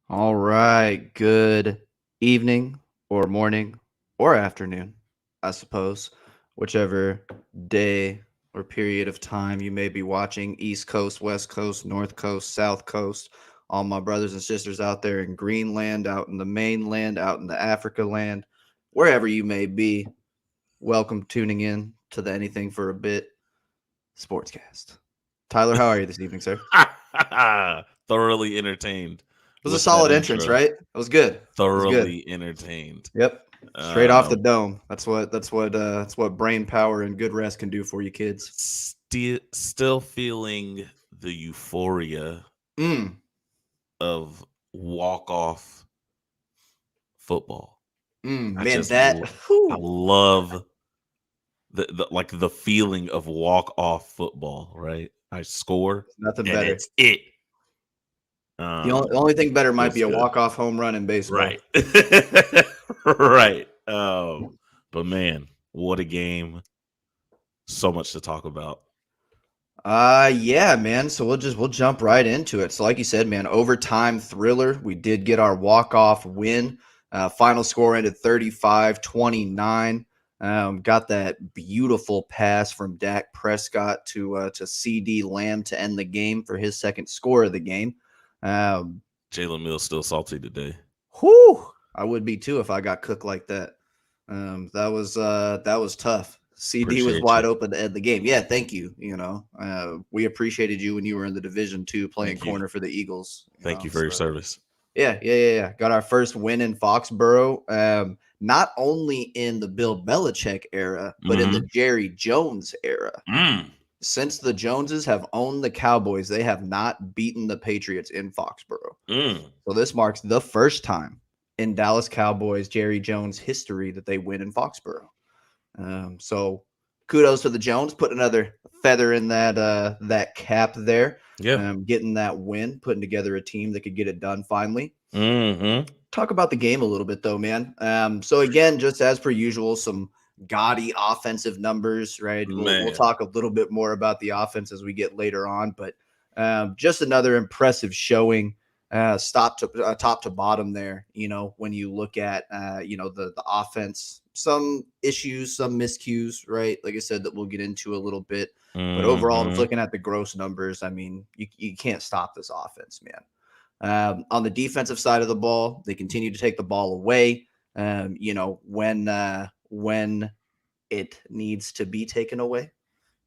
All right. Good evening or morning or afternoon, I suppose, whichever day or period of time you may be watching. East Coast, West Coast, North Coast, South Coast. All my brothers and sisters out there in Greenland, out in the mainland, out in the Africa land, wherever you may be. Welcome tuning in to the Anything for a Bit Sportscast. Tyler, how are you this evening, sir? Thoroughly entertained. It was a solid entrance, right? It was good. Thoroughly entertained. Yep. Straight off the dome. That's what brain power and good rest can do for you kids. Still feeling the euphoria of walk-off football. I love the feeling of walk-off football, right? I score. Nothing and better. It's it. The only thing better might be a walk-off home run in baseball. Right. Right. But man, what a game. So much to talk about. Yeah, man. So we'll jump right into it. So like you said, man, overtime thriller. We did get our walk-off win. Final score ended 35-29. Got that beautiful pass from Dak Prescott to CeeDee Lamb to end the game for his second score of the game. Jalen Mills still salty today. Whew, I would be too if I got cooked like that. That was tough. CD was wide open to end the game. Yeah, thank you. We appreciated you when you were in the Division II playing corner for the Eagles. Thank you for your service. Yeah. Got our first win in Foxborough. Not only in the Bill Belichick era, but in the Jerry Jones era. Since the Joneses have owned the Cowboys, they have not beaten the Patriots in Foxborough. So this marks the first time in Dallas Cowboys Jerry Jones history that they win in Foxborough. So kudos to the Jones, put another feather in that cap there. Yeah. Getting that win, putting together a team that could get it done finally. Talk about the game a little bit though, man. So again, just as per usual, some gaudy offensive numbers, right? We'll talk a little bit more about the offense as we get later on, but just another impressive showing, top to bottom there. When you look at the offense, some issues, some miscues, right? Like I said, that we'll get into a little bit, but overall, just looking at the gross numbers, I mean, you can't stop this offense, man. On the defensive side of the ball, they continue to take the ball away. When it needs to be taken away.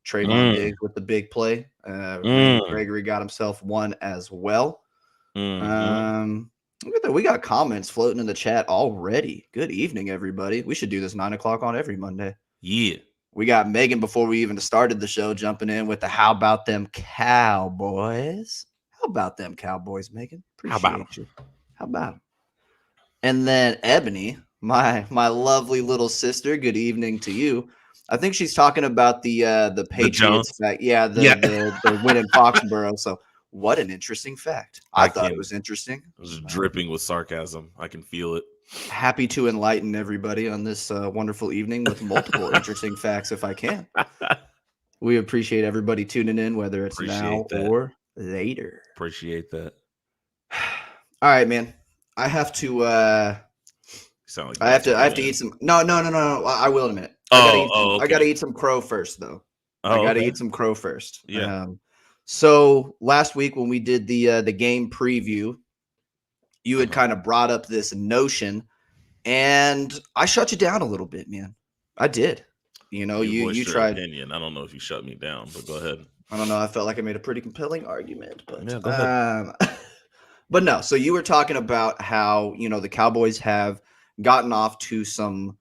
Trayvon Diggs with the big play. Gregory got himself one as well. Look at that. We got comments floating in the chat already. Good evening, everybody. We should do this 9 o'clock on every Monday. Yeah. We got Megan before we even started the show jumping in with the how about them Cowboys? How about them Cowboys, Megan? Appreciate you. How about them? And then Ebony, my lovely little sister, good evening to you. I think she's talking about the Patriots fact. The win in Foxborough. So what an interesting fact. I thought it was interesting. It was dripping with sarcasm. I can feel it. Happy to enlighten everybody on this wonderful evening with multiple interesting facts if I can. We appreciate everybody tuning in, whether it's now or later. Appreciate that. All right, man. I have to I have to eat some. No. I will in a minute. I gotta eat some crow first, though. I gotta eat some crow first. Yeah. So last week when we did the game preview, you had kind of brought up this notion, and I shut you down a little bit, man. I did. You know, You you voiced your tried. opinion. I don't know if you shut me down, but go ahead. I don't know. I felt like I made a pretty compelling argument, but Yeah, go ahead. but no. So you were talking about how, the Cowboys have gotten off to some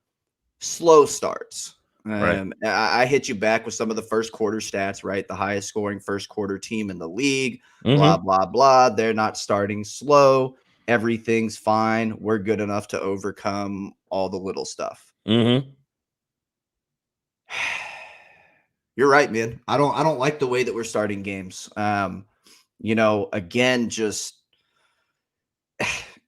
slow starts. Right. I hit you back with some of the first quarter stats, right? The highest scoring first quarter team in the league, blah, Mm-hmm. blah, blah. They're not starting slow. Everything's fine. We're good enough to overcome all the little stuff. Mm-hmm. You're right, man. I don't like the way that we're starting games. Again, just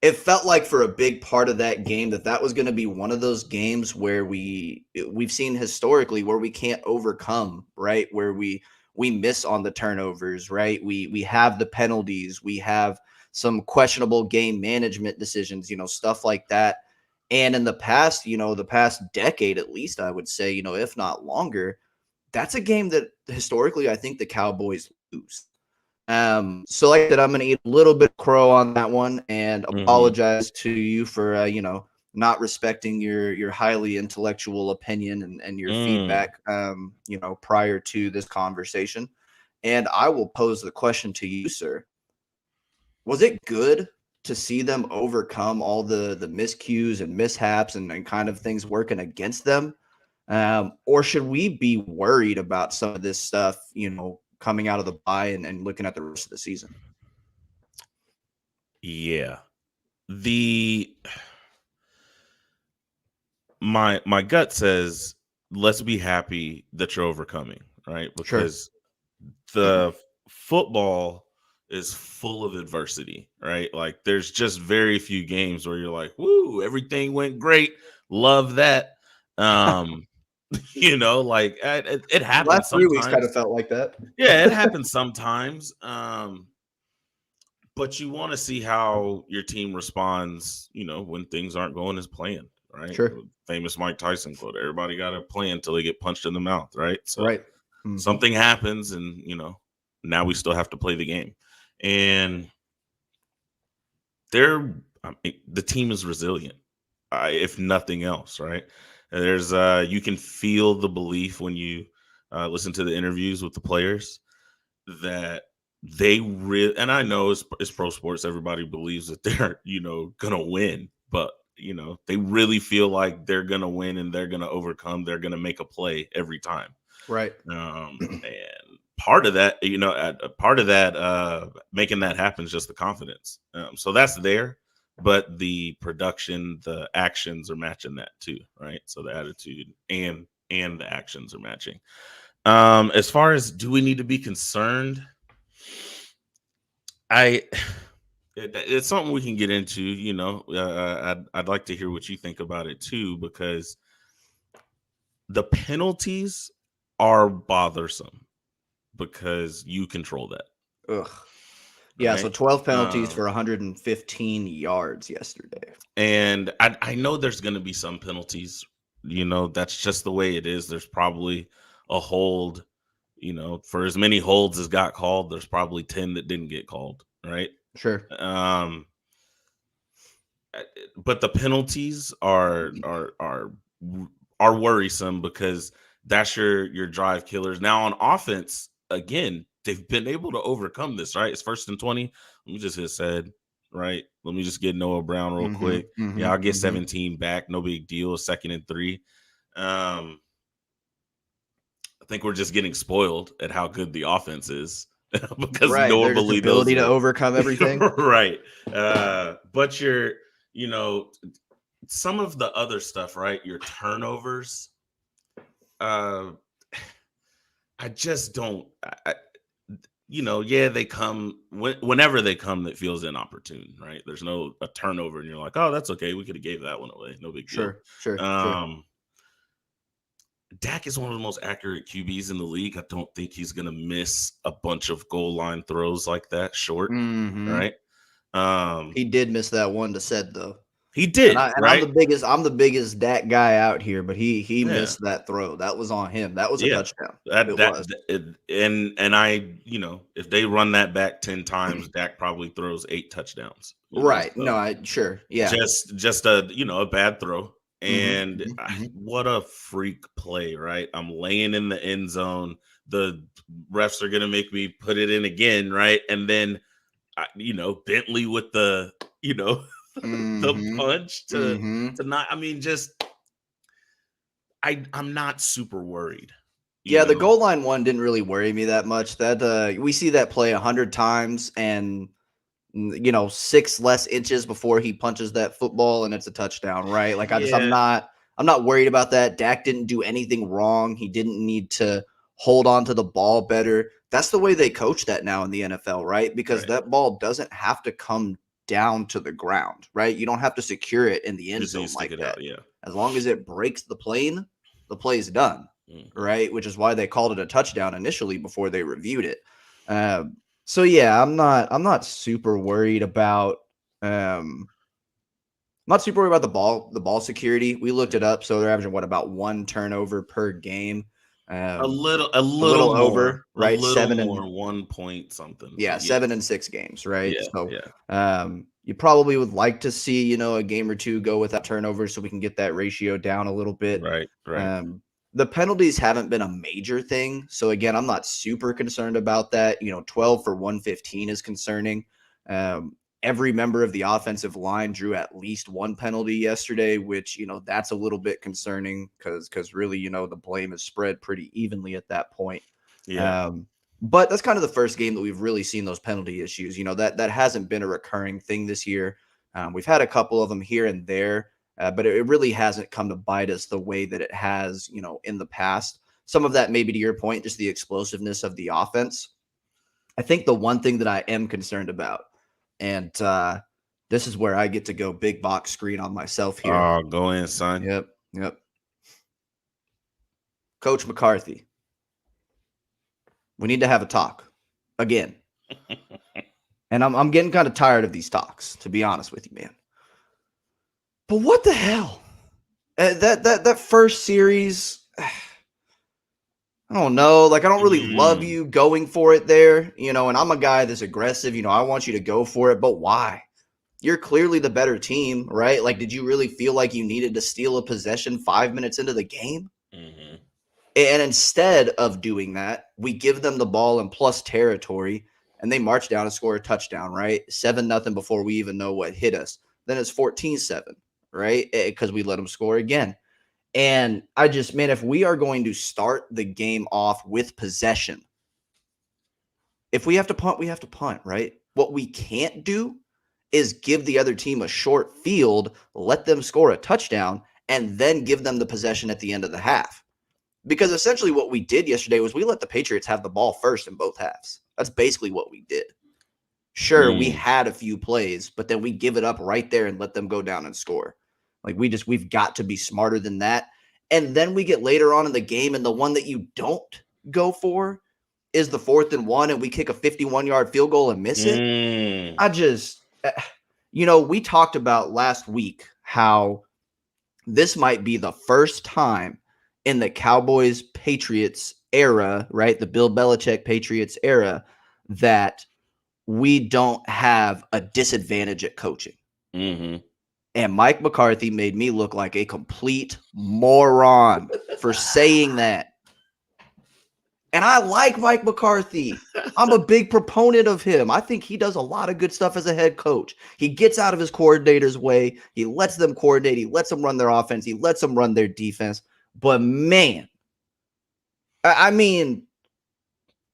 it felt like for a big part of that game that was going to be one of those games where we've seen historically where we can't overcome, right? Where we miss on the turnovers, right? We have the penalties, we have some questionable game management decisions, stuff like that. And in the past, the past decade at least, I would say, if not longer, that's a game that historically I think the Cowboys lose. So like that, I'm going to eat a little bit of crow on that one and Mm-hmm. apologize to you for, not respecting your highly intellectual opinion and your Mm. feedback, prior to this conversation. And I will pose the question to you, sir. Was it good to see them overcome all the miscues and mishaps and kind of things working against them? Or should we be worried about some of this stuff, coming out of the bye and looking at the rest of the season? Yeah. The my gut says let's be happy that you're overcoming, right? Sure. Because the football is full of adversity, right? Like there's just very few games where you're like, "Woo, everything went great. Love that." Um, like it The last happens 3 weeks kind sometimes. of felt like that. Yeah, it happens sometimes. But you want to see how your team responds, when things aren't going as planned, right? Sure. Famous Mike Tyson quote: "Everybody got a plan until they get punched in the mouth," right? So Right. Mhm. something happens, and now we still have to play the game, and the team is resilient, if nothing else, right? And there's you can feel the belief when you listen to the interviews with the players that they really, and I know it's pro sports, everybody believes that they're gonna win, but they really feel like they're gonna win and they're gonna overcome, they're gonna make a play every time. Right. And part of that, part of that making that happen is just the confidence. So that's there, but the production, the actions are matching that too, right? So the attitude and the actions are matching. As far as do we need to be concerned, it's something we can get into. I'd like to hear what you think about it too, because the penalties are bothersome because you control that, Ugh. Yeah, so right? 12 penalties Um, for 115 yards yesterday. and I know there's going to be some penalties. That's just the way it is. There's probably a hold. For as many holds as got called, there's probably 10 that didn't get called, right? Sure. Um, but the penalties are worrisome because that's your drive killers. Now on offense, again, they've been able to overcome this, right? It's 1st and 20. Let me just hit said, right? Let me just get Noah Brown real Mhm. quick. Yeah, I'll Mhm. get Mhm. 17 back. No big deal. 2nd and 3. Um, I think we're just getting spoiled at how good the offense is because Right, their just normally those ability to are overcome everything. right. But you know, some of the other stuff, right? Your turnovers. Uh, I just don't. Yeah, they come whenever they come. That feels inopportune, right? There's no a turnover, and you're like, oh, that's okay. We could have gave that one away. No big deal. Sure. Sure. Sure. Um, Dak is one of the most accurate QBs in the league. I don't think he's gonna miss a bunch of goal line throws like that short, Mhm. right? Um, He did miss that one to said though. he And did, I'm right? the biggest Dak guy out here, but he Yeah. missed that throw. That was on him. That was a Yeah, touchdown. that It that was. and I, if they run that back 10 times, Dak probably throws 8 touchdowns. Right. No, So sure. Yeah. just a a bad throw. Hmm. And Hmm. what a freak play, right? I'm laying in the end zone. The refs are gonna make me put it in again, right? And then Bentley with the the Hmm. punch Hmm. to not. I mean, just I'm not super worried. You Yeah, the know, goal line one didn't really worry me that much. That we see that play 100 times, and 6 less inches before he punches that football, and it's a touchdown, right? Like yeah, I'm not worried about that. Dak didn't do anything wrong. He didn't need to hold on to the ball better. That's the way they coach that now in the NFL, right? Because right. that ball doesn't have to come down to the ground, right? You don't have to secure it in the end Just so you zone stick like it that. out, yeah. As long as it breaks the plane, the play's done, Mhm. right? Which is why they called it a touchdown initially before they reviewed it. So yeah, I'm not super worried about um I'm not super worried about the ball security. We looked it up, so they're averaging what, about one turnover per game. A Um little, a a little little more, over, right? Seven and 1 point something, yeah, but yeah, 7 and 6 games, right? yeah, So yeah, you probably would like to see, a game or two go without turnovers so we can get that ratio down a little bit. right, right, Um, the penalties haven't been a major thing. So again, I'm not super concerned about that. 12 for 115 is concerning. Every member of the offensive line drew at least one penalty yesterday, which, that's a little bit concerning because really, the blame is spread pretty evenly at that point. yeah, Um, but that's kind of the first game that we've really seen those penalty issues. That hasn't been a recurring thing this year. We've had a couple of them here and there, but it really hasn't come to bite us the way that it has, in the past. Some of that, maybe to your point, just the explosiveness of the offense. I think the one thing that I am concerned about, and this is where I get to go big box screen on myself here. oh, go in, son. Yep, yep. Coach McCarthy, we need to have a talk again. And I'm getting kind of tired of these talks, to be honest with you, man. But what the hell? That first series, I don't know. Like, I don't really love Mm, you going for it there, and I'm a guy that's aggressive. I want you to go for it, but why? You're clearly the better team, right? Like, did you really feel like you needed to steal a possession 5 minutes into the game? mhm. And instead of doing that, we give them the ball in plus territory, and they march down and score a touchdown, right? 7-0 before we even know what hit us. Then it's 14-7, right? Because we let them score again. And I just, man, if we are going to start the game off with possession, if we have to punt, we have to punt, right? What we can't do is give the other team a short field, let them score a touchdown, and then give them the possession at the end of the half. Because essentially what we did yesterday was we let the Patriots have the ball first in both halves. That's basically what we did. Sure, we Mm, had a few plays, but then we give it up right there and let them go down and score. Like we've got to be smarter than that. And then we get later on in the game, and the one that you don't go for is the 4th and 1, and we kick a 51-yard field goal and miss it. mm, I just, we talked about last week how this might be the first time in the Cowboys Patriots era, right? The Bill Belichick Patriots era, that we don't have a disadvantage at coaching. mhm. And Mike McCarthy made me look like a complete moron for saying that. And I like Mike McCarthy. I'm a big proponent of him. I think he does a lot of good stuff as a head coach. He gets out of his coordinator's way. He lets them coordinate. He lets them run their offense. He lets them run their defense. But man, I mean,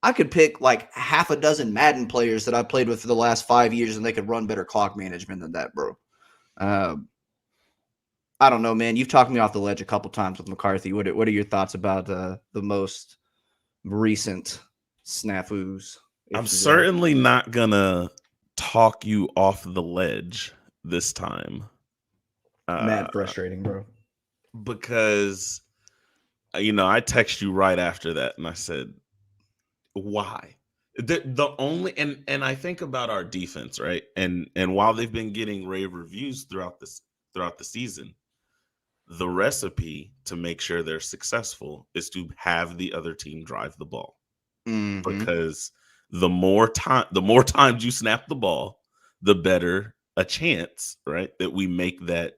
I could pick like half a dozen Madden players that I played with for the last 5 years, and they could run better clock management than that, bro. Um, I don't know, man. You've talked me off the ledge a couple times with McCarthy. What are your thoughts about the most recent snafus, I'm if you will? certainly not gonna talk you off the ledge this time, uh, Mad frustrating, bro. because I text you right after that, and I said, "Why?" The only and I think about our defense, right? And while they've been getting rave reviews throughout the season, the recipe to make sure they're successful is to have the other team drive the ball, Mm-hmm. because the more times you snap the ball, the better a chance, right, that we make that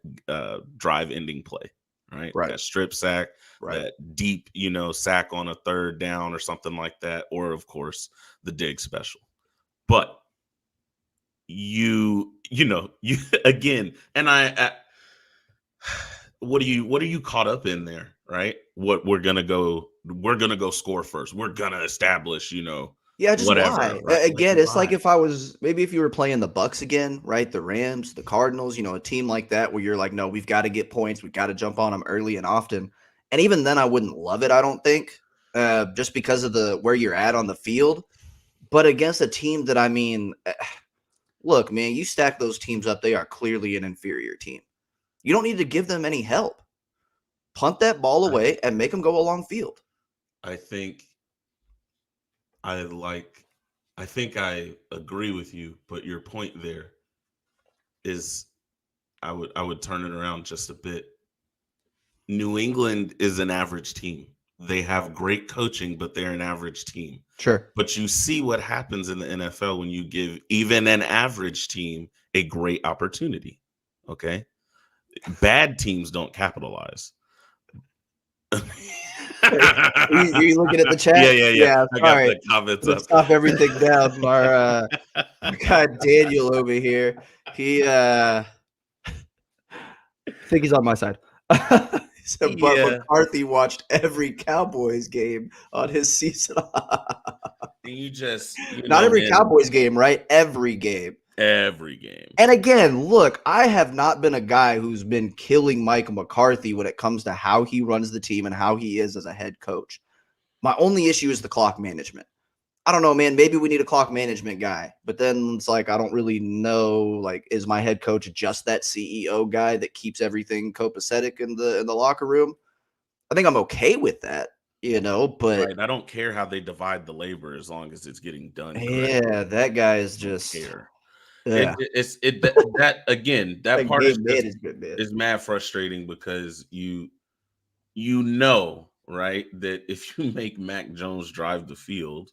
drive ending play, right? Right. That strip sack, Right. that deep, sack on a third down or something like that, or of course the dig special. But you again, and I what are you caught up in there, right? What we're gonna go score first. We're gonna establish, Yeah, just whatever, why? right? Like Again, it's like why? if you were playing the Bucks again, right? The Rams, the Cardinals, a team like that where you're like, no, we've got to get points, we've got to jump on them early and often. And even then, I wouldn't love it. I don't think, just because of the where you're at on the field. But against a team that look, man, you stack those teams up, they are clearly an inferior team. You don't need to give them any help. Punt that ball I, away and make them go along field. I think I like I think I agree with you, but your point there is I would turn it around just a bit. New England is an average team. They have great coaching, but they're an average team. Sure. But you see what happens in the NFL when you give even an average team a great opportunity. Okay? Bad teams don't capitalize. You looking at the Yeah, chat? yeah, yeah. Yeah, I got sorry. the comments Let's up. stop everything down. Our guy Daniel over here. He I think he's on my side. He said, but Yeah. McCarthy watched every Cowboys game on his season. And you just, Not every man, Cowboys game, right? Every game. every game. And again, look, I have not been a guy who's been killing Mike McCarthy when it comes to how he runs the team and how he is as a head coach. My only issue is the clock management. I don't know, man. Maybe we need a clock management guy. But then it's like I don't really know. Like, is my head coach just that CEO guy that keeps everything copacetic in the locker room? I think I'm okay with that, But Right. I don't care how they divide the labor as long as it's getting done correctly. yeah, that guy is I don't just care. yeah. That again, that That part is game just management, man. is mad frustrating because you know, right, that if you make Mac Jones drive the field,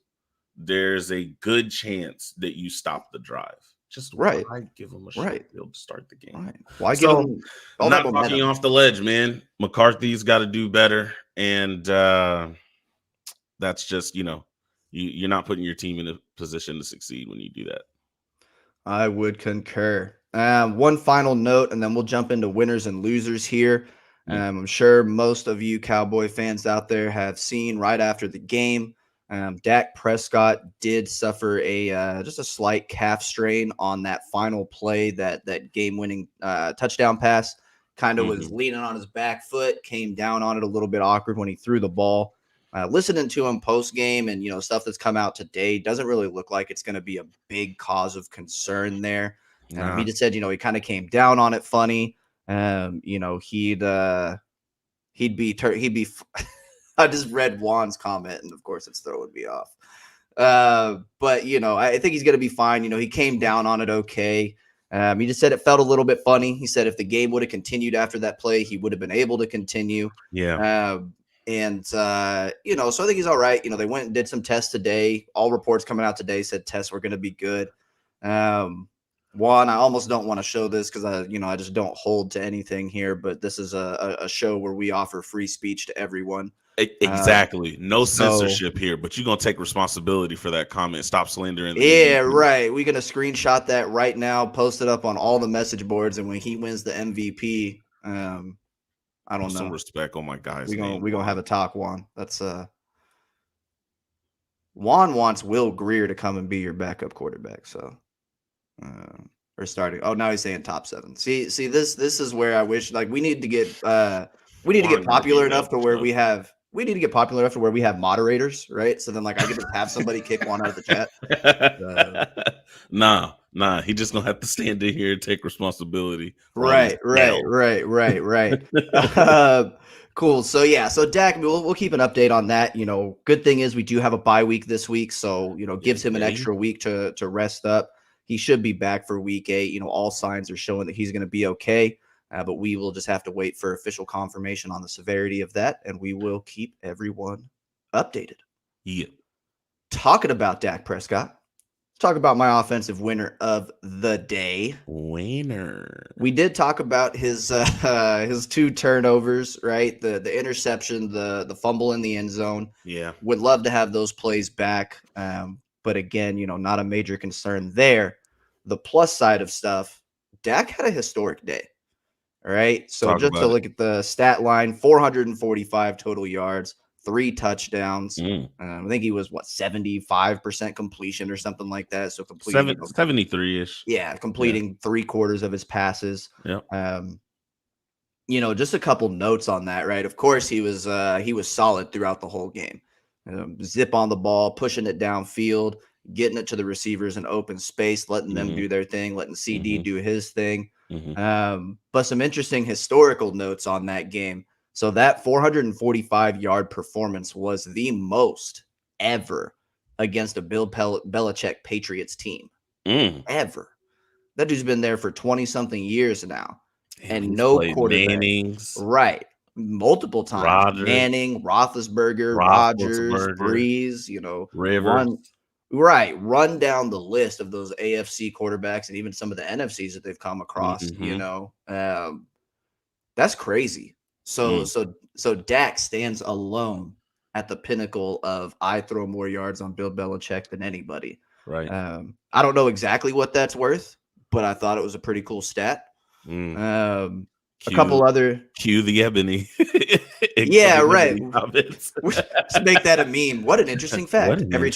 there's a good chance that you stop the drive. Just Right, why give him a short right, field to start the game? right. Why give So him I'm all that not talking you momentum? off the ledge, man. McCarthy's got to do better, and that's just you're not putting your team in a position to succeed when you do that. I would concur. One final note, and then we'll jump into winners and losers here. Yeah. I'm sure most of you Cowboy fans out there have seen right after the game. Dak Prescott did suffer just a slight calf strain on that final play, that game-winning touchdown pass. Kind of was Mm-hmm. leaning on his back foot, came down on it a little bit awkward when he threw the ball. Listening to him post game and stuff that's come out today doesn't really look like it's going to be a big cause of concern there. He Nah. just said he kind of came down on it funny. He'd be. I just read Juan's comment, and of course, it's throwing me off. But I think he's going to be fine. He came down on it okay. He just said it felt a little bit funny. He said if the game would have continued after that play, he would have been able to continue. Yeah. So I think he's all right. They went and did some tests today. All reports coming out today said tests were going to be good. Juan, I almost don't want to show this because I just don't hold to anything here, but this is a show where we offer free speech to everyone. Exactly. No So censorship here, but you're gonna take responsibility for that comment. Stop slandering the yeah, MVP. right. We're gonna screenshot that right now, post it up on all the message boards, and when he wins the MVP, I don't Put some know. respect on my guy's We're name. gonna have a talk, Juan. That's Juan wants Will Greer to come and be your backup quarterback. So or starting. Oh, now he's saying top 7. See, this is where I wish we need to get Juan gotta popular be enough to available, where so. we need to get popular enough to where we have moderators, right? So then I get to have somebody kick one out of the chat. Nah. He just gonna have to stand in here and take responsibility. Right. Cool. So yeah, so Dak, we'll keep an update on that. Good thing is we do have a bye week this week, so gives him an extra week to rest up. He should be back for week 8. All signs are showing that he's going to be okay. But we will just have to wait for official confirmation on the severity of that, and we will keep everyone updated. Yeah. Talking about Dak Prescott, talk about my offensive winner of the day. We did talk about his 2 turnovers, right? The interception, the fumble in the end zone. Yeah. Would love to have those plays back. But again, not a major concern there. The plus side of stuff, Dak had a historic day. All right. So Talk just to about it. look at the stat line, 445 total yards, 3 touchdowns. I think he was 75% completion or something like that. So completing 73-ish. yeah, completing 3/4 of his passes. Yep. Just a couple notes on that, right? Of course, he was solid throughout the whole game. Zip on the ball, pushing it downfield, getting it to the receivers in open space, letting them do their thing, letting CD do his thing. But some interesting historical notes on that game. So that 445-yard performance was the most ever against a Bill Belichick Patriots team. Ever. That dude's been there for 20-something years now. And no quarterback. Mannings. Right. Multiple times. Rodgers. Manning, Roethlisberger, Rodgers, Breeze, Rivers. Run down the list of those AFC quarterbacks and even some of the NFCs that they've come across, that's crazy. So Dak stands alone at the pinnacle of I throw more yards on Bill Belichick than anybody. Right. I don't know exactly what that's worth, but I thought it was a pretty cool stat. A couple other cue the ebony. Yeah, right. Let's make that a meme. What an interesting fact. Every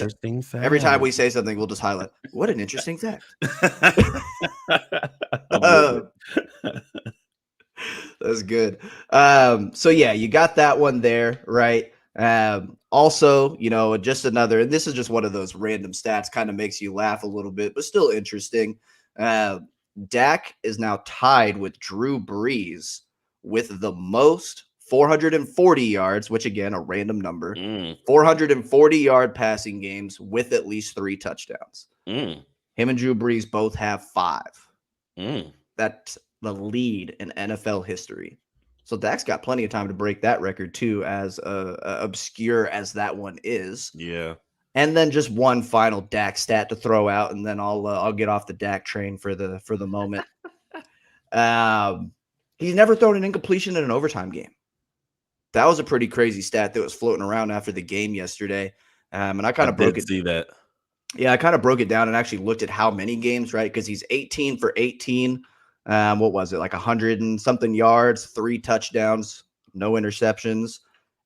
time we say something, we'll just highlight. What an interesting fact. That's good. So yeah, you got that one there, right? Also, just another, and this is just one of those random stats, kind of makes you laugh a little bit, but still interesting. Dak is now tied with Drew Brees with the most 440 yards, which again, a random number, 440-yard passing games with at least 3 touchdowns. Him and Drew Brees both have 5. That's the lead in NFL history. So Dak's got plenty of time to break that record too, as obscure as that one is. Yeah. And then just one final Dak stat to throw out, and then I'll get off the Dak train for the moment. He's never thrown an incompletion in an overtime game. That was a pretty crazy stat that was floating around after the game yesterday. And I kind of broke it. See that? Yeah, I kind of broke it down and actually looked at how many games, right? Because he's 18 for 18. What was it? Like 100 and something yards, 3 touchdowns, no interceptions.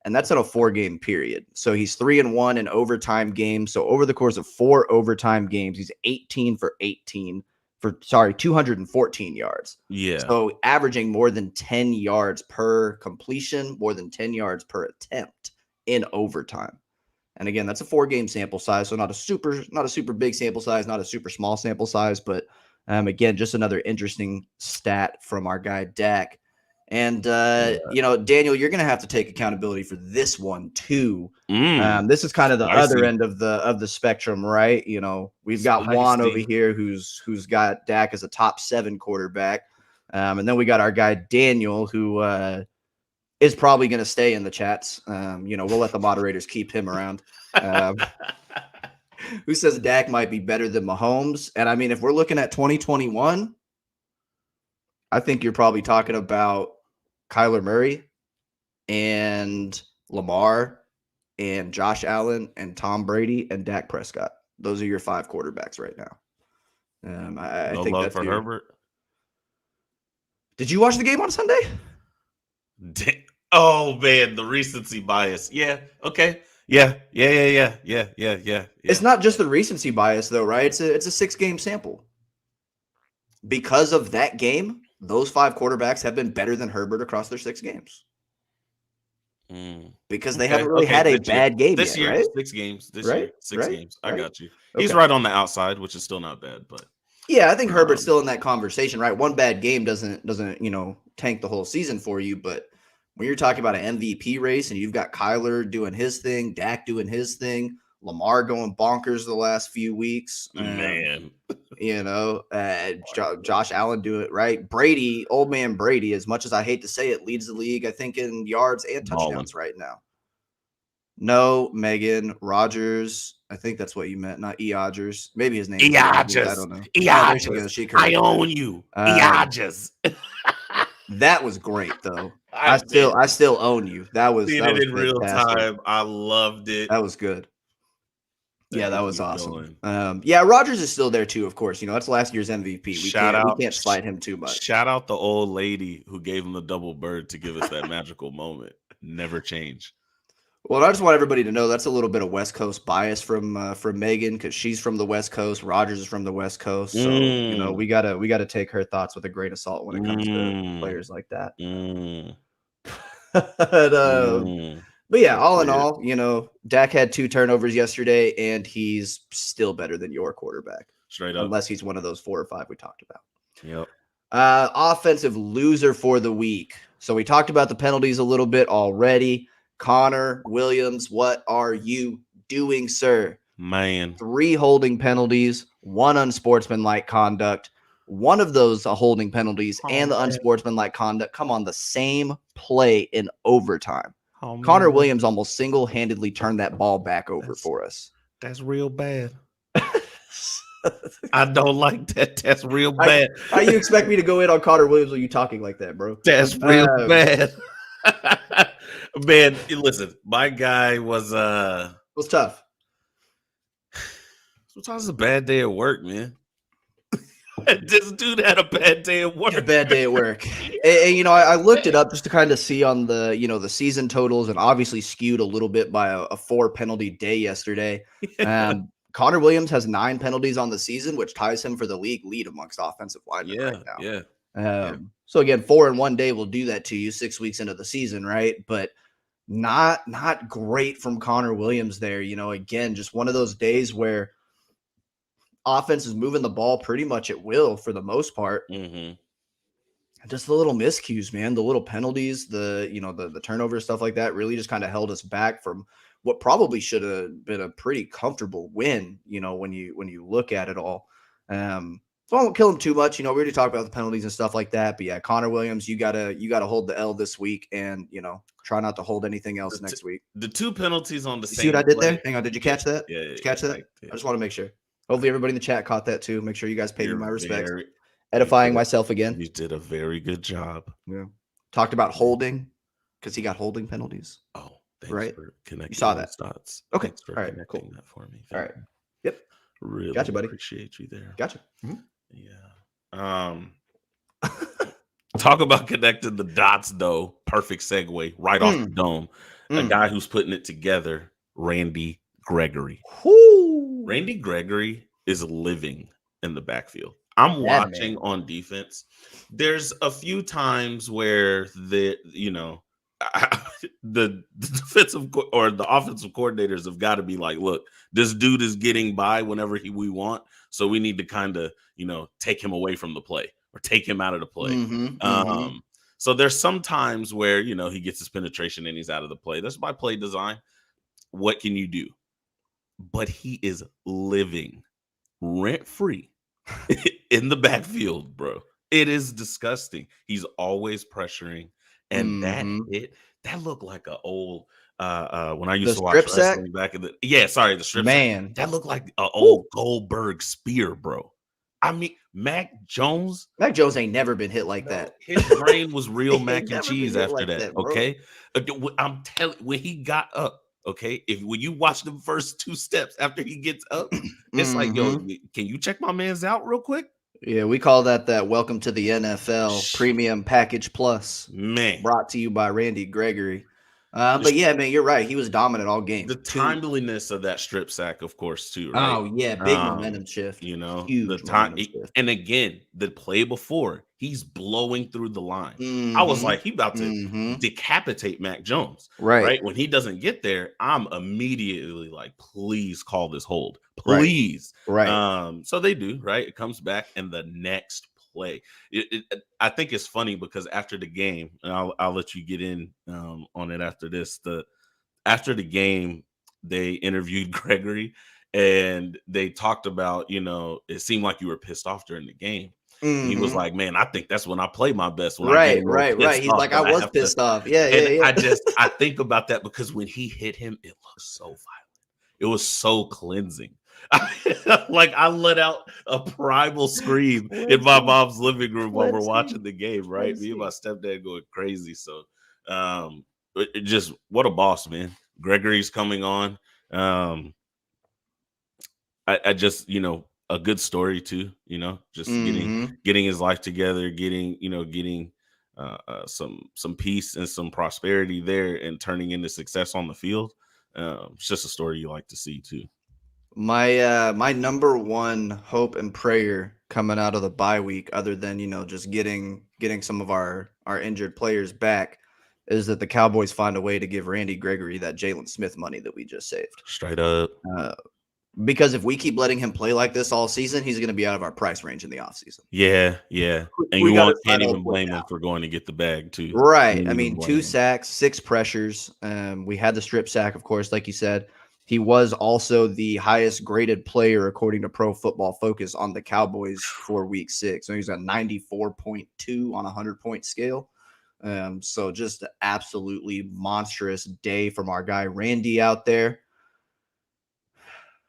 And that's in a 4-game period. So he's 3-1 in overtime games. So over the course of 4 overtime games, he's 18 for 18 for 214 yards. Yeah. So averaging more than 10 yards per completion, more than 10 yards per attempt in overtime. And again, that's a 4-game sample size. So not a super big sample size, not a super small sample size, but again, just another interesting stat from our guy Dak. And, Daniel, you're going to have to take accountability for this one, too. This is kind of the other end of the spectrum, right? We've got Juan over here who's got Dak as a top 7 quarterback. And then we got our guy Daniel, who is probably going to stay in the chats. We'll let the moderators keep him around. Who says Dak might be better than Mahomes? And, I mean, if we're looking at 2021, I think you're probably talking about Kyler Murray and Lamar and Josh Allen and Tom Brady and Dak Prescott. Those are your 5 quarterbacks right now. I think love that's for Herbert. Did you watch the game on Sunday? Oh man, the recency bias. Yeah. Okay. Yeah. It's not just the recency bias though, right? It's a 6-game sample. Because of that game, those 5 quarterbacks have been better than Herbert across their 6 games. Because they haven't really had a bad game this yet, year, right? 6 games. This right? year, 6 games. I got you. Okay. He's right on the outside, which is still not bad, but yeah, I think Herbert's still in that conversation, right? One bad game doesn't tank the whole season for you, but when you're talking about an MVP race and you've got Kyler doing his thing, Dak doing his thing, Lamar going bonkers the last few weeks, man. Josh Allen do it right. Brady, old man Brady, as much as I hate to say it, leads the league, I think, in yards and touchdowns right now. No, Megan Rogers. I think that's what you meant, not Eodgers. Maybe his name is Eodgers. I don't know. Oh, there she goes. She I corrected own me. you. Eodgers. That was great, though. I I still own you. That was Seeing it in real fantastic. time. I loved it. That was good. Yeah, that Thank was you, awesome. Dylan. Yeah, Rogers is still there too. Of course, that's last year's MVP. We Shout can't slight him too much. Shout out the old lady who gave him the double bird to give us that magical moment. Never change. Well, I just want everybody to know that's a little bit of West Coast bias from Megan, because she's from the West Coast. Rogers is from the West Coast, so we gotta take her thoughts with a grain of salt when it comes to players like that. But yeah, all in all, Dak had 2 turnovers yesterday, and he's still better than your quarterback. Straight up. Unless he's one of those 4 or 5 we talked about. Yep. Offensive loser for the week. So we talked about the penalties a little bit already. Connor Williams, what are you doing, sir? Man. 3 holding penalties, 1 unsportsmanlike conduct. One of those holding penalties and the unsportsmanlike conduct come on the same play in overtime. Connor Williams almost single-handedly turned that ball back over for us. That's real bad. I don't like that. That's real bad. How you expect me to go in on Connor Williams when you talking like that, bro? That's real bad. Man, listen, my guy was tough. Sometimes it's a bad day at work, man. This dude had a bad day at work. A bad day at work. And I looked it up just to kind of see on the, the season totals, and obviously skewed a little bit by a 4 penalty day yesterday. Connor Williams has 9 penalties on the season, which ties him for the league lead amongst offensive linemen right now. So again, 4 in 1 day will do that to you 6 weeks into the season, right? But not great from Connor Williams there. Again, just one of those days where offense is moving the ball pretty much at will for the most part. Just the little miscues, man, the little penalties, the turnover, stuff like that really just kind of held us back from what probably should have been a pretty comfortable win, when you look at it all. So I won't kill him too much. We already talked about the penalties and stuff like that. But yeah, Connor Williams, you gotta hold the L this week, and try not to hold anything else next week. The 2 penalties on the same. See what I did there? Hang on, did you catch that? Yeah, did you catch that? Yeah. I just want to make sure. Hopefully everybody in the chat caught that too. Make sure you guys paid me my respects. Edifying myself again. You did a very good job. Yeah. Talked about holding, because he got holding penalties. Oh, thanks for connecting. You saw that. Dots. Okay. Thanks for connecting cool. That for me. All right. Yep. Really gotcha, buddy. Appreciate you there. Gotcha. Yeah. Talk about connecting the dots, though. Perfect segue right off the dome. A guy who's putting it together, Randy Gregory. Randy Gregory is living in the backfield. I'm watching on defense. There's a few times where the defensive or the offensive coordinators have got to be like, look, this dude is getting by whenever we want, so we need to kind of take him away from the play or take him out of the play. So there's some times where he gets his penetration and he's out of the play. That's by play design. What can you do? But he is living rent free in the backfield, bro. It is disgusting. He's always pressuring, and that looked like an old when I used to watch wrestling back in the the strip sack. That looked like an old Goldberg spear, bro. I mean, Mac Jones ain't never been hit like that. His brain was real mac and cheese after that. Okay, I'm telling, when he got up. Okay, when you watch the first 2 steps after he gets up, it's like, yo, can you check my man's out real quick? Yeah, we call that welcome to the NFL premium package plus. Man, brought to you by Randy Gregory. But yeah, man, you're right. He was dominant all game. The timeliness of that strip sack, of course, too. Right? Oh yeah, big momentum shift. Huge the time. And again, the play before, he's blowing through the line. I was like, he about to decapitate Mac Jones. Right. When he doesn't get there, I'm immediately like, please call this hold, please. Right. So they do. Right. It comes back, and the next play. I think it's funny because after the game, and I'll let you get in on it after this. After the game, they interviewed Gregory, and they talked about, it seemed like you were pissed off during the game. He was Mm-hmm. like, "Man, I think that's when I play my best, when I get a Right, little right, right. pissed He's off like, I that I was have to." pissed off. Yeah, And yeah, yeah. I think about that because when he hit him, it looked so violent. It was so cleansing. Like I let out a primal scream in Let's my see. mom's living room while we're Let's see. watching the game, right? Let's Me and my see. stepdad going crazy. So it just what a boss, man. Gregory's coming on. Um, I just, a good story too, just Mm-hmm. getting his life together, getting some peace and some prosperity there and turning into success on the field. It's just a story you like to see too. My number one hope and prayer coming out of the bye week, other than just getting some of our injured players back, is that the Cowboys find a way to give Randy Gregory that Jalen Smith money that we just saved. Straight up. Uh, because if we keep letting him play like this all season, he's going to be out of our price range in the offseason. Yeah, yeah. And We got to can't settle even it blame him down. for going to get the bag too. Right. Can't I even mean, blame 2 him. sacks, 6 pressures. We had the strip sack, of course, like you said. He was also the highest graded player according to Pro Football Focus on the Cowboys for week 6. So he's a 94.2 on a 100-point scale. So just an absolutely monstrous day from our guy Randy out there.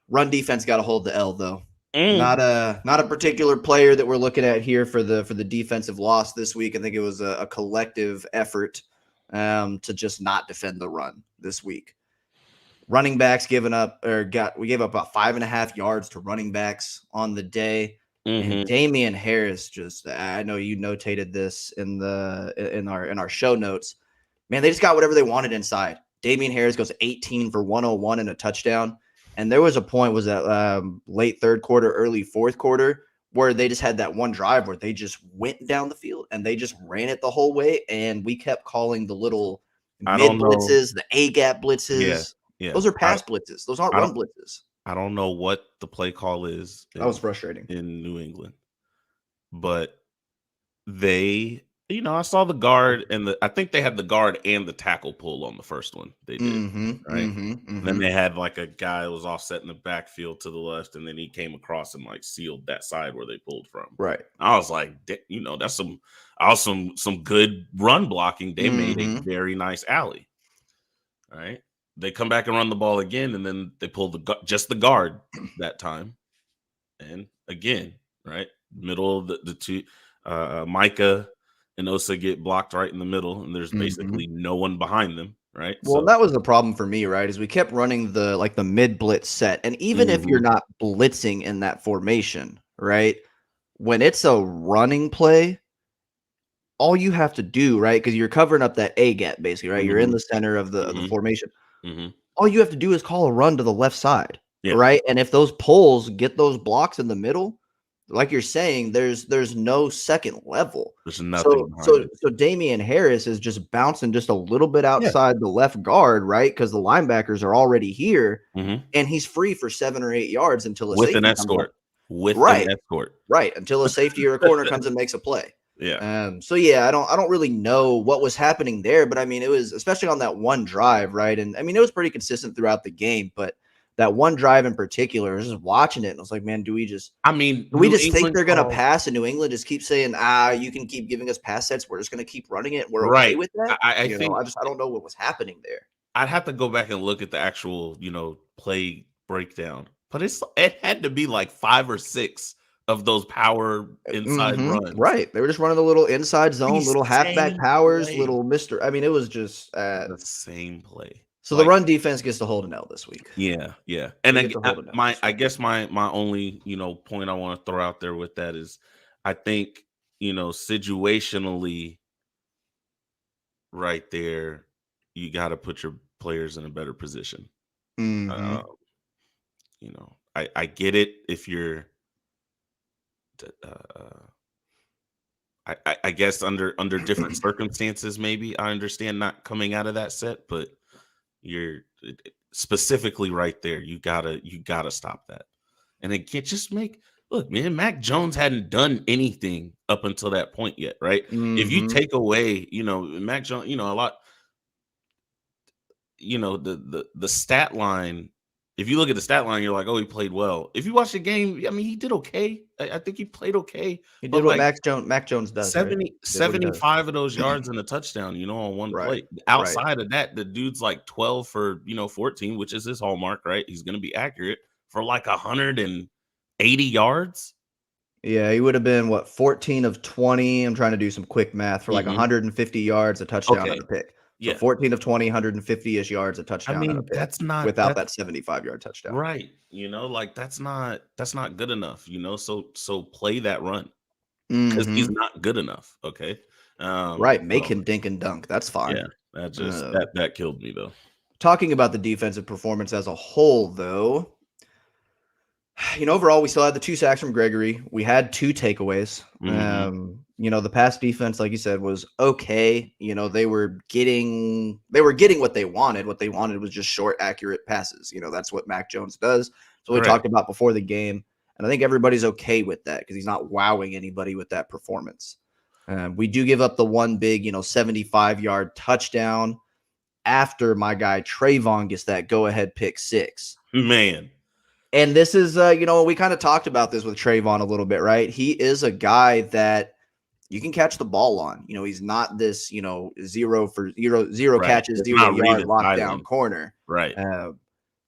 Run defense got to hold the L though. Not a particular player that we're looking at here for the defensive loss this week. I think it was a collective effort to just not defend the run this week. Running backs we gave up about 5.5 yards to running backs on the day. And Damian Harris, just I know you notated this in our show notes. Man, they just got whatever they wanted inside. Damian Harris goes 18 for 101 and a touchdown. And there was a point, was that late third quarter, early fourth quarter, where they just had that one drive where they just went down the field and they just ran it the whole way. And we kept calling the little I mid don't know. blitzes, the A gap Yeah, blitzes. yeah. Those are pass blitzes. Those aren't I run don't blitzes. I don't know what the play call is That was frustrating. in New England, but they, I saw the guard and I think they had the guard and the tackle pull on the first one. They did, Mm-hmm. right? Mm-hmm. And then Mm-hmm. they had like a guy that was offset in the backfield to the left, and then he came across and like sealed that side where they pulled from. Right. I was like, that's some good run blocking. They made a Mm-hmm. very nice alley. All right. They come back and run the ball again, and then they pull just the guard that time. And again, right, middle of the two, Micah and Osa get blocked right in the middle, and there's Mm-hmm. basically no one behind them, right? Well, So, that was the problem for me, right? Is we kept running the mid blitz set. And even if you're mhm, not blitzing in that formation, right? When it's a running play, all you have to do, right? Because you're covering up that A gap, basically, right? You're in mhm, the center of the mhm, formation. mhm. All you have to do is call a run to the left side, Yeah, right? And if those pulls get those blocks in the middle, like you're saying, there's no second level. there's nothing So behind so it. so Damian Harris is just bouncing just a little bit Yeah. outside the left guard, right? Because the linebackers are already here, Mhm. and he's free for 7 or 8 yards until a With an safety comes up. escort. With an Right. escort. Right, until a safety or a corner comes and makes a play. Yeah. So yeah, I don't really know what was happening there, but I mean, it was especially on that one drive, right? And I mean, it was pretty consistent throughout the game, but that one drive in particular, I was just watching it and I was like, man, I mean, do we New just think England they're gonna called pass and New England just keep saying, you can keep giving us pass sets, we're just gonna keep running it, we're okay right. with that? I think I don't know what was happening there. I'd have to go back and look at the actual, play breakdown. But it had to be like 5 or 6 of those power inside runs. Right. They were just running the little inside The zone, little halfback same powers, play. little Mr. I mean, it was just The same play. so the Like, run defense gets to hold an L this week. yeah, yeah. And They get to hold an L this I week. guess my only, point I want to throw out there with that is I think, situationally right there, you got to put your players in a better position. Mhm. Uh, I get it if you're uh, I guess under different circumstances, maybe I understand not coming out of that set, but you're specifically right there. You gotta stop that, and it can't just look, man. Mac Jones hadn't done anything up until that point yet, right? If you Mhm. take away, Mac Jones, a lot, the stat line if you look at the stat line, you're like, oh, he played well. If you watch the game, I mean, he did okay. I think he played okay. He But did what like Mac Jones does, right? 75 of those yards and a touchdown, on one Right. play. Outside of that, the dude's like 12 for 14, which is his hallmark, right? He's going to be accurate for like 180 yards. Yeah, he would have been 14 of 20. I'm trying to do some quick math for like 150 yards, a touchdown, and a pick. So Yeah. 14 of 20, 150-ish yards, a touchdown, and a pick. That's not without that 75-yard touchdown. Right. Like that's not good enough, So play that run because he's not good enough. Okay. Right. Make him dink and dunk. That's fine. Yeah. That just that killed me though. Talking about the defensive performance as a whole, though, overall, we still had the 2 sacks from Gregory. We had 2 takeaways. The pass defense, like you said, was okay. They were getting what they wanted. What they wanted was just short, accurate passes. That's what Mac Jones does. So we talked about before the game, and I think everybody's okay with that because he's not wowing anybody with that performance. We do give up the one big, 75-yard touchdown after my guy Trayvon gets that go-ahead pick 6. Man. And this is, we kind of talked about this with Trayvon a little bit, right? He is a guy that you can catch the ball on. He's not this, 0 catches, 0-yard lockdown corner. Right.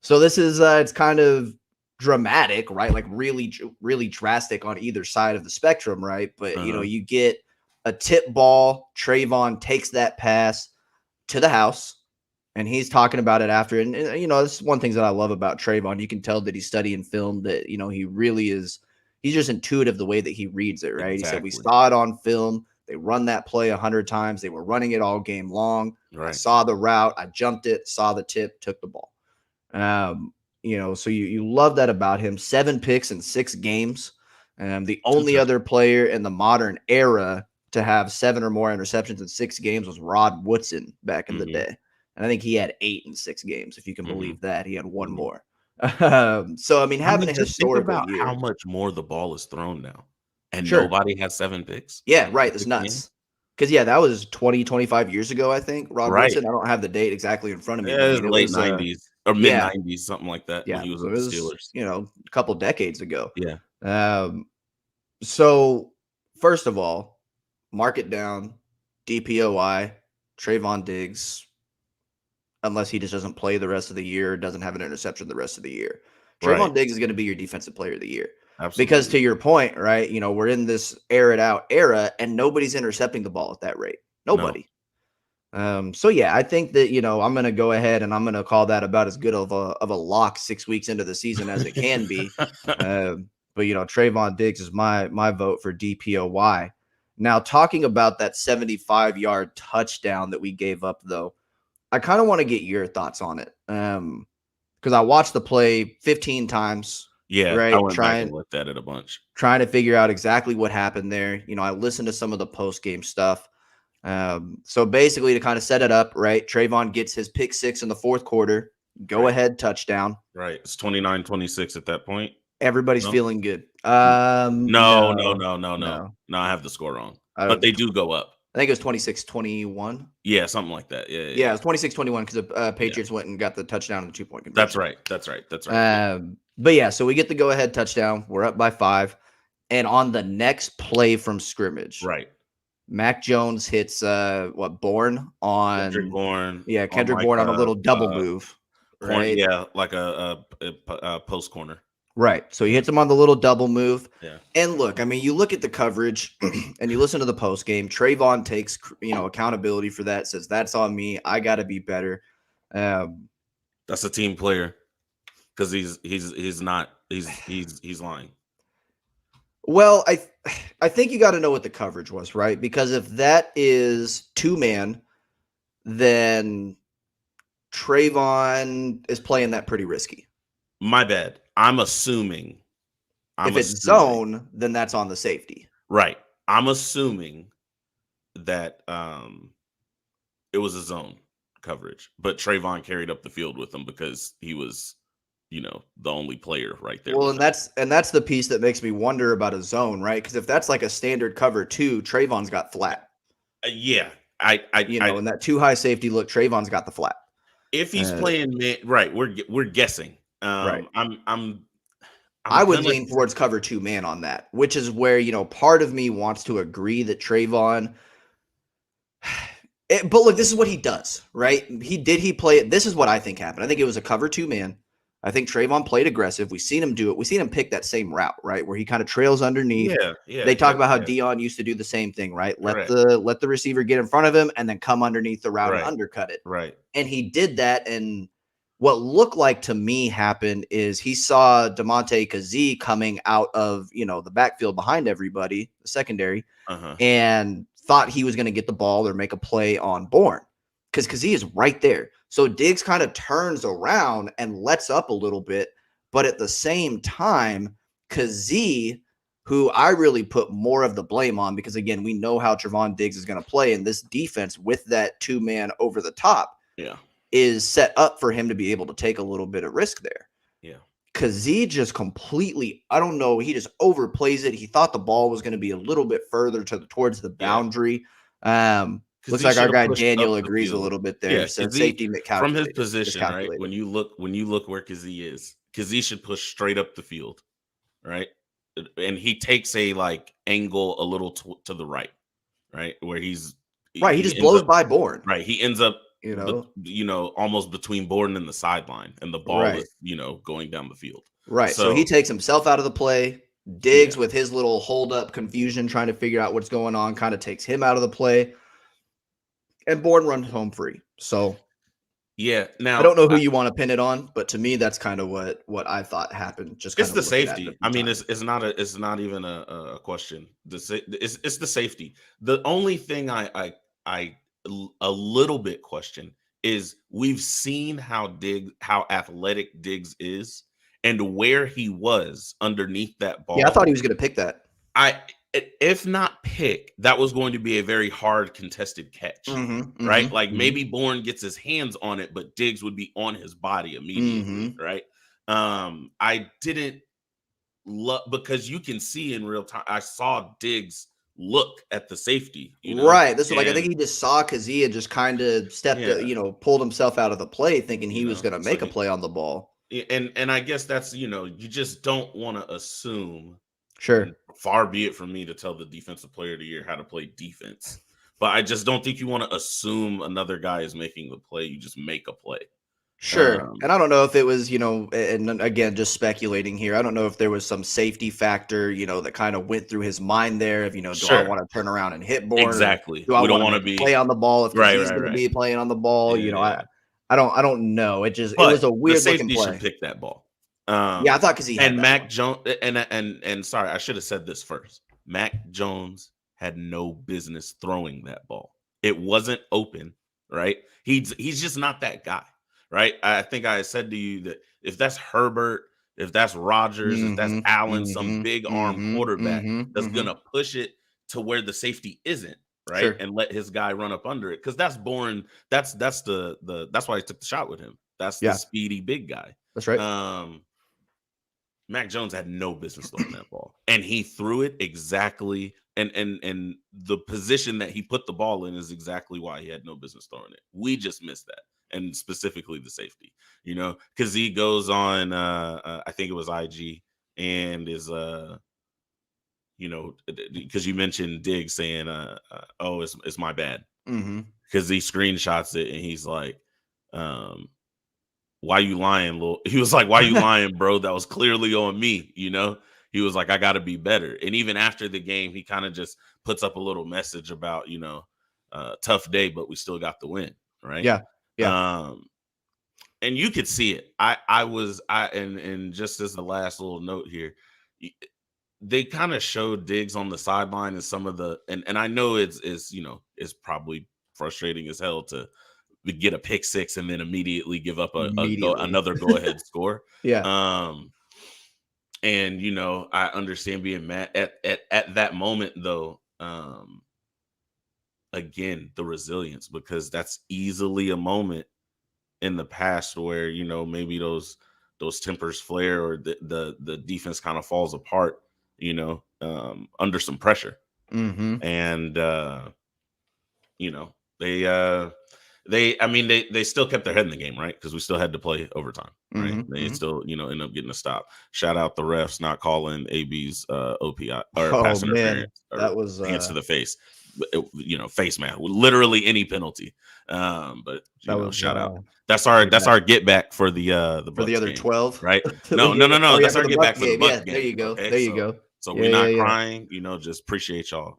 So this is, it's kind of dramatic, right? Like really, really drastic on either side of the spectrum, right? But, you get a tip ball. Trayvon takes that pass to the house. And he's talking about it after. And this is one thing that I love about Trayvon. You can tell that he's studying film, that, he really is. He's just intuitive the way that he reads it, right? Exactly. He said, we saw it on film. They run that play 100 times. They were running it all game long. Right. I saw the route. I jumped it, saw the tip, took the ball. So you love that about him. 7 picks in 6 games. The only other player in the modern era to have 7 or more interceptions in 6 games was Rod Woodson back in the day. And I think he had 8 in 6 games, if you can believe that. He had 1 more. So, having a historical think about year. how much more the ball is thrown now. And nobody has 7 picks. Yeah, right. That's nuts. Because, that was 20, 25 years ago, I think. Rod Woodson. I don't have the date exactly in front of me. Yeah, it was late 90s or mid-90s, something like that. Yeah, when he was with the Steelers. A couple decades ago. Yeah. So, first of all, mark it down. DPOY, Trayvon Diggs. Unless he just doesn't play the rest of the year, doesn't have an interception the rest of the year. Trayvon Diggs is going to be your defensive player of the year. Absolutely. Because to your point, right, we're in this air it out era, and nobody's intercepting the ball at that rate. Nobody. No. I think that, I'm going to go ahead and I'm going to call that about as good of a lock 6 weeks into the season as it can be. But, Trayvon Diggs is my vote for DPOY. Now, talking about that 75-yard touchdown that we gave up, though, I kind of want to get your thoughts on it. Because I watched the play 15 times. Yeah, right? I went back and looked at it a bunch. Trying to figure out exactly what happened there. I listened to some of the post-game stuff. So basically, to kind of set it up, right, Trayvon gets his pick 6 in the 4th quarter. Go-ahead touchdown. Right. It's 29-26 at that point. Everybody's feeling good. No. I have the score wrong. But they do go up. I think it was 26-21. Yeah, something like that. Yeah, it was 26-21 because the Patriots went and got the touchdown and the 2-point conversion. That's right. But so we get the go-ahead touchdown. We're up by 5. And on the next play from scrimmage, right, Mac Jones hits Bourne on Kendrick Bourne. Yeah, Kendrick Bourne on a little double move. Right? Yeah, like a post corner. Right. So he hits him on the little double move. Yeah. And look, you look at the coverage and you listen to the post game. Trayvon takes, accountability for that, says that's on me. I got to be better. That's a team player because he's not lying. Well, I think you got to know what the coverage was, right? Because if that is 2-man, then Trayvon is playing that pretty risky. My bad. I'm assuming. If it's zone, then that's on the safety. Right. I'm assuming that it was a zone coverage, but Trayvon carried up the field with him because he was, the only player right there. Well, and that's the piece that makes me wonder about a zone, right? Because if that's like a standard cover 2, Trayvon's got flat. Yeah. In that too high safety look, Trayvon's got the flat. If he's playing man, right, we're guessing. Right. I'm I would gonna lean towards cover 2 man on that, which is where, part of me wants to agree that Trayvon but look, this is what he does, right? He play it. This is what I think happened. I think it was a cover 2 man. I think Trayvon played aggressive. We've seen him do it. We've seen him pick that same route, right? Where he kind of trails underneath. They talk about how yeah, Dion used to do the same thing, right? Let correct, the receiver get in front of him and then come underneath the route and right, undercut it. right, And he did that. And what looked like to me happened is he saw DeMonte Kazee coming out of, the backfield behind everybody, the secondary, uh-huh, and thought he was going to get the ball or make a play on Bourne because he is right there. So Diggs kind of turns around and lets up a little bit. But at the same time, Kazee, who I really put more of the blame on because, again, we know how Trevon Diggs is going to play in this defense with that 2-man over the top yeah, is set up for him to be able to take a little bit of risk there. yeah, Kazee just completely, I don't know, he just overplays it. He thought the ball was going to be a little bit further towards the yeah. boundary. Because Looks he like our should have guy pushed up Daniel the agrees a field. little bit there. Yeah, Said Kazee safety from his miscalculated, position, right? miscalculated. When you look where Kazee is, Kazee should push straight up the field, right? And he takes a like angle a little to the right, where Right, he he just ends blows up by Bourne. right. He ends up, You know, almost between Borden and the sideline, and the ball right, is going down the field. right. So he So takes himself out of the play. Diggs yeah, with his little hold up confusion, trying to figure out what's going on, kind of takes him out of the play, and Bourne runs home free. So yeah. I Now don't know who you want to pin it on, but to me, that's kind of what I thought happened. Just kind it's of the looking at it a safety. few I mean, times. it's not even a question. It's the safety. The only thing I a little bit question is we've seen how athletic Diggs is and where he was underneath that Yeah, I thought ball. he was going to pick that. If not pick, that was going to be a very hard contested catch, Mhm, right? mhm, Like mhm, maybe Bourne gets his hands on it, but Diggs would be on his body immediately, mhm. right? I didn't look because you can see in real time. I saw Diggs look at the safety, Right. This was like I think and he just saw Kazia just kind of stepped, yeah, pulled himself out of the play, thinking he was going to so make a play on the ball. and I guess that's you just don't want to assume. And Sure, far be it from me to tell the defensive player of the year how to play defense. But I just don't think you want to assume another guy is making the play. You just make a play. sure. And Um, I don't know if it was, and again, just speculating here. I don't know if there was some safety factor, that kind of went through his mind there of, do I sure. want to turn around and hit Bourne or Exactly. do I We want don't to want to make a play be on the ball if right, Kazee's right, going to right. be playing on the ball? Yeah. I don't know. It was a But the weird looking safety should play. pick that ball. Yeah, I thought Kazee had And that Mac one. Jones and sorry, I should have said this first. Mac Jones had no business throwing that ball. It wasn't open, right? He's just not that guy, right? I think I said to you that if that's Herbert, if that's Rodgers, if that's Mhm, Allen, some mhm, big arm mhm, quarterback mhm, that's mhm. gonna push it to where the safety isn't, right? Sure. And let his guy run up under it. Because that's boring. That's the that's why he took the shot with him. That's the Yeah, speedy big guy. that's right. Um Mac Jones had no business throwing that ball, and he threw it exactly. And the position that he put the ball in is exactly why he had no business throwing it. We just missed that, and specifically the safety. Because he goes on. I think it was IG, and is because you mentioned Diggs saying, "Oh, it's my bad," Mhm. because he screenshots it and he's like, um, why you lying, little? He was like, why you lying, bro? That was clearly on me. He was like, I gotta be better. And even after the game, he kind of just puts up a little message about, tough day, but we still got the win, right? Yeah, yeah. Um, and you could see it. And just as the last little note here, they kind of showed Diggs on the sideline and some of and I know it's probably frustrating as hell to get a pick six and then immediately give up Immediately. another go ahead score. Yeah. Um, and I understand being mad at that moment though. Again, the resilience, because that's easily a moment in the past where maybe those tempers flare or the defense kind of falls apart, under some pressure. Mhm. And they They still kept their head in the game, right? Because we still had to play overtime, right? They Mm-hmm. still, end up getting a stop. Shout out the refs not calling AB's OPI or Oh pass man, interference or that was hands to the face, face mask, literally any penalty. But that was shout out. That's our get back for the for the Bucks other game, 12. right? The No, no, game. no, Oh no. yeah, That's for our the get back Bucks for the game. Bucks Yeah, there game. you go. Okay, There you so go. we're Yeah, not yeah. crying. Just appreciate y'all.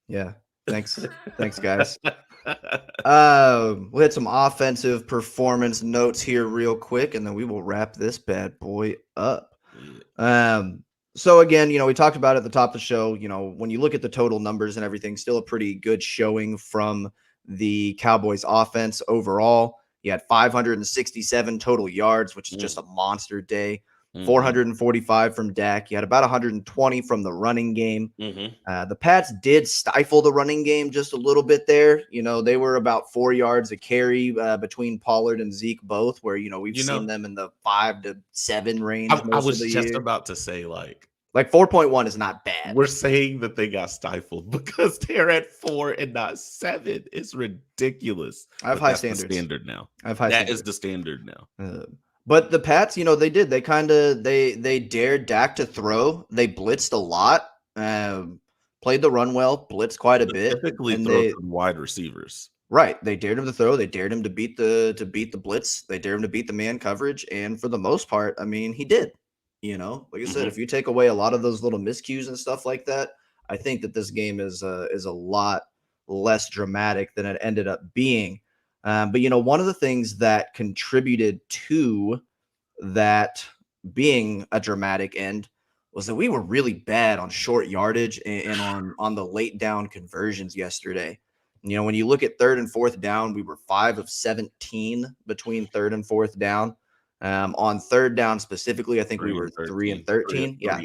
Yeah. Thanks. Thanks, guys. We had some offensive performance notes here real quick, and then we will wrap this bad boy up. Yeah. So again, we talked about it at the top of the show. When you look at the total numbers and everything, still a pretty good showing from the Cowboys offense overall. You had 567 total yards, which is just a monster day. 445 from Dak. You had about 120 from the running game. The Pats did stifle the running game just a little bit there. They were about 4 yards a carry between Pollard and Zeke both, where, we've seen them in the 5 to 7 range I most of was the just year. about to say, like 4.1 is not bad. we're saying that they got stifled because they're at 4 and not 7. It's ridiculous. I have But high that's standards. the standard now. I have high That is standards. the standard now. But the Pats, they did. They kind of they dared Dak to throw. They blitzed a lot. Played the run well, blitzed quite a bit, Typically and throw to wide receivers. right. They dared him to throw. They dared him to beat the blitz. They dared him to beat the man coverage, and for the most part, I mean, he did. Like I said, if you take away a lot of those little miscues and stuff like that, I think that this game is a lot less dramatic than it ended up being. But one of the things that contributed to that being a dramatic end was that we were really bad on short yardage and on the late down conversions yesterday. When you look at third and fourth down, we were 5 of 17 between third and fourth down. On third down specifically, I think we were 3 and 13. Yeah.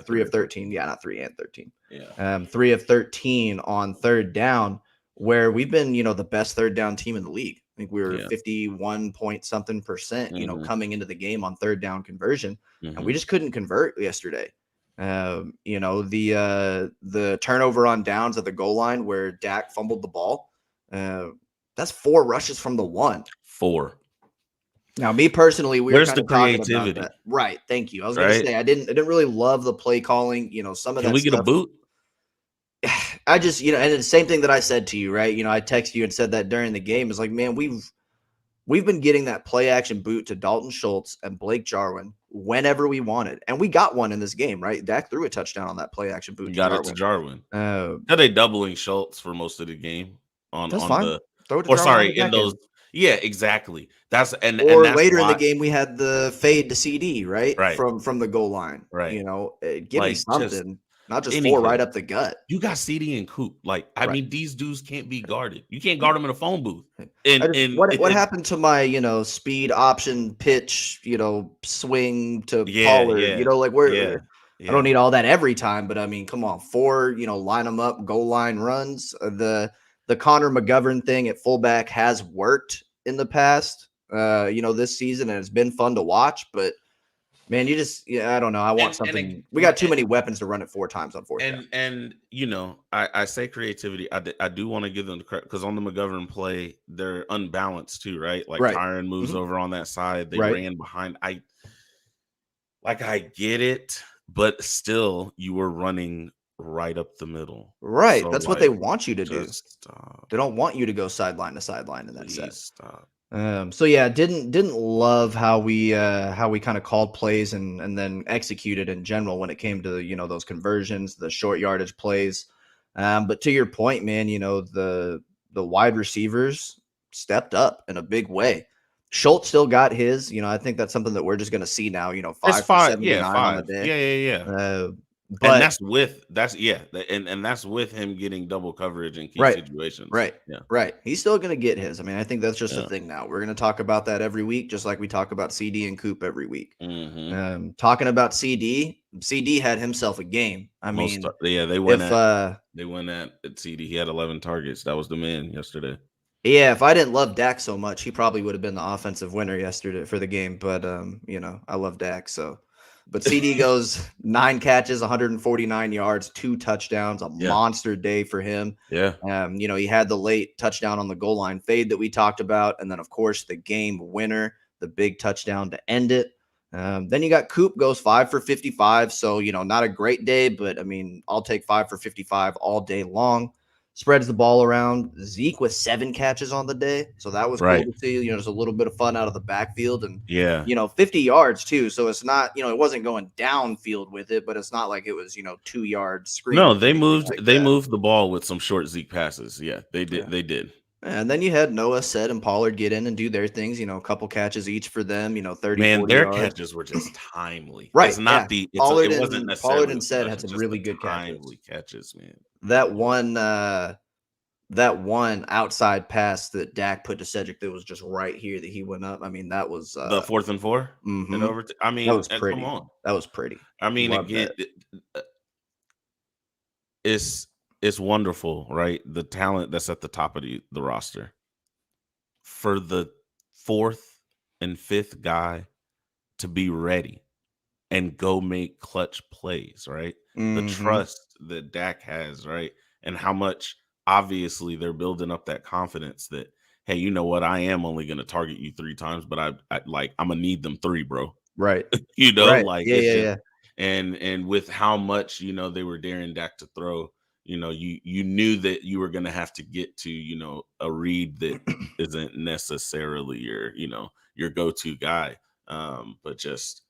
3 of 13. Yeah, not 3 and 13. Yeah. 3 of 13 on third down, where we've been, the best third down team in the league. I think we were 51 point something percent, coming into the game on third down conversion, and we just couldn't convert yesterday. The turnover on downs at the goal line where Dak fumbled the ball. That's 4 rushes from the 1. 4. Now, me personally, we were kind of talking about creativity? that. Right. Thank you. I was going to say I didn't really love the play calling. Some of that. Can we get a boot? I just, and it's the same thing that I said to you, right? I texted you and said that during the game is like, man, we've been getting that play action boot to Dalton Schultz and Blake Jarwin whenever we wanted. And we got one in this game, right? Dak threw a touchdown on that play action boot. We got it to Jarwin. Are they doubling Schultz for most of the game that's fine. the throw it to or Jarwin sorry, in those end. Yeah, exactly. That's and or that's later in the game we had the fade to CD, right? Right. From the goal line. Right. Give me something. Not just anything. 4 right up the gut. You got CD and Coop. I mean, these dudes can't be guarded. You can't guard them in a phone booth. And what happened to my, speed option pitch, swing to Pollard? I don't need all that every time, but I mean, come on, 4, line them up, goal line runs. The Connor McGovern thing at fullback has worked in the past, this season, and it's been fun to watch, but man, I don't know. I want something. We got too many weapons to run it 4 times on fourth down. And I say creativity. I do want to give them the credit because on the McGovern play, they're unbalanced too, right? Like Tyron moves over on that side. They ran behind. I get it, but still, you were running right up the middle. Right. So that's what they want you to do. Stop. They don't want you to go sideline to sideline in that set. Stop. So yeah, didn't love how we kind of called plays and then executed in general when it came to those conversions, the short yardage plays. But to your point, man, the wide receivers stepped up in a big way. Schultz still got his. I think that's something that we're just going to see now. 5 for 79 on the day. Yeah. But and that's with him getting double coverage in key situations. Right. He's still going to get his. I mean, I think that's just a thing now. We're going to talk about that every week, just like we talk about CD and Coop every week. Talking about CD had himself a game. I mean, they went at CD. He had 11 targets. That was the man yesterday. Yeah, if I didn't love Dak so much, he probably would have been the offensive winner yesterday for the game. But I love Dak, so But CD goes 9 catches, 149 yards, 2 touchdowns, a Yeah. monster day for him. Yeah. He had the late touchdown on the goal line fade that we talked about. And then, of course, the game winner, the big touchdown to end it. Then you got Coop goes 5 for 55. So, not a great day, but I mean, I'll take 5 for 55 all day long. Spreads the ball around. Zeke with 7 catches on the day. So that was cool Right. to see. There's a little bit of fun out of the backfield and, Yeah. 50 yards too. So it's not, it wasn't going downfield with it, but it's not like it was, 2 yards screaming. No, they moved. Like They that. moved the ball with some short Zeke passes. Yeah, they did. Yeah. They did. And then you had Noah, Sed, and Pollard get in and do their things, a couple catches each for them, 30, Man, 40 their yards. catches were just timely. Right. It's Yeah. not the. Pollard It wasn't and Pollard necessarily and the Sed had production, some just the really good catches. timely catches, man. That one outside pass that Dak put to Cedric that was just right here that he went up. I mean, that was The 4th and 4 and mhm. over. I That mean, was pretty. come on. That was pretty. I mean, Love again, that. it's wonderful, right? The talent that's at the top of the roster. For the 4th and 5th guy to be ready and go make clutch plays, right? The trust that Dak has, right? And how much obviously they're building up that confidence that, hey, you know what? I am only going to target you 3 times, but I'm gonna need them 3, bro. Right. Right. Like Yeah, it's yeah, just yeah. and with how much they were daring Dak to throw, you knew that you were gonna have to get to a read that isn't necessarily your go-to guy. But just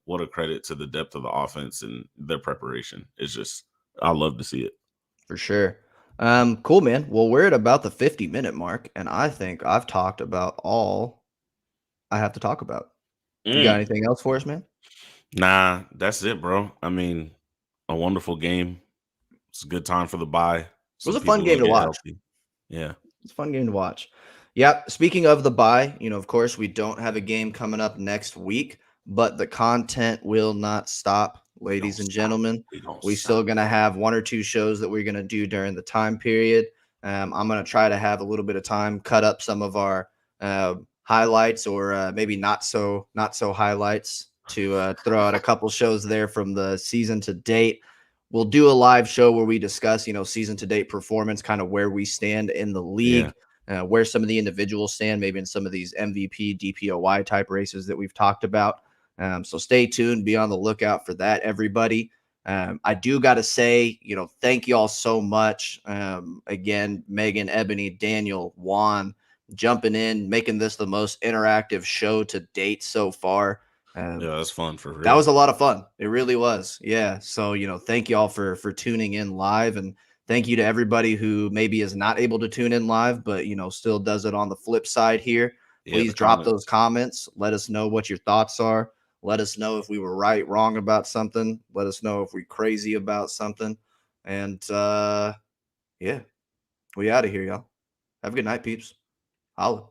what a credit to the depth of the offense and their preparation. It's just I love to see it. For sure. Cool, man. Well, we're at about the 50-minute mark, and I think I've talked about all I have to talk about. You got Mm. anything else for us, man? Nah, that's it, bro. I mean, a wonderful game. It's a good time for the bye. It was Some a fun people will game to get watch. healthy. Yeah. It's a fun game to watch. Yeah. Speaking of the bye, of course, we don't have a game coming up next week, but the content will not stop, We don't ladies and stop. gentlemen. We don't We stop. still gonna have 1 or 2 shows that we're gonna do during the time period. I'm gonna try to have a little bit of time, cut up some of our highlights or maybe not so highlights to throw out a couple shows there from the season to date. We'll do a live show where we discuss, season to date performance, kind of where we stand in the Yeah. league, where some of the individuals stand, maybe in some of these MVP, DPOY type races that we've talked about. So stay tuned, be on the lookout for that, everybody. I do got to say, thank you all so much. Again, Megan, Ebony, Daniel, Juan, jumping in, making this the most interactive show to date so far. Yeah, that's fun for That real. was a lot of fun. It really was. Yeah. So, thank you all for tuning in live, and thank you to everybody who maybe is not able to tune in live, but still does it on the flip side here. Yeah, Please the drop those comments. comments. Let us know what your thoughts are. Let us know if we were right, wrong about something. Let us know if we're crazy about something. And yeah, we out of here, y'all. Have a good night, peeps. Holla.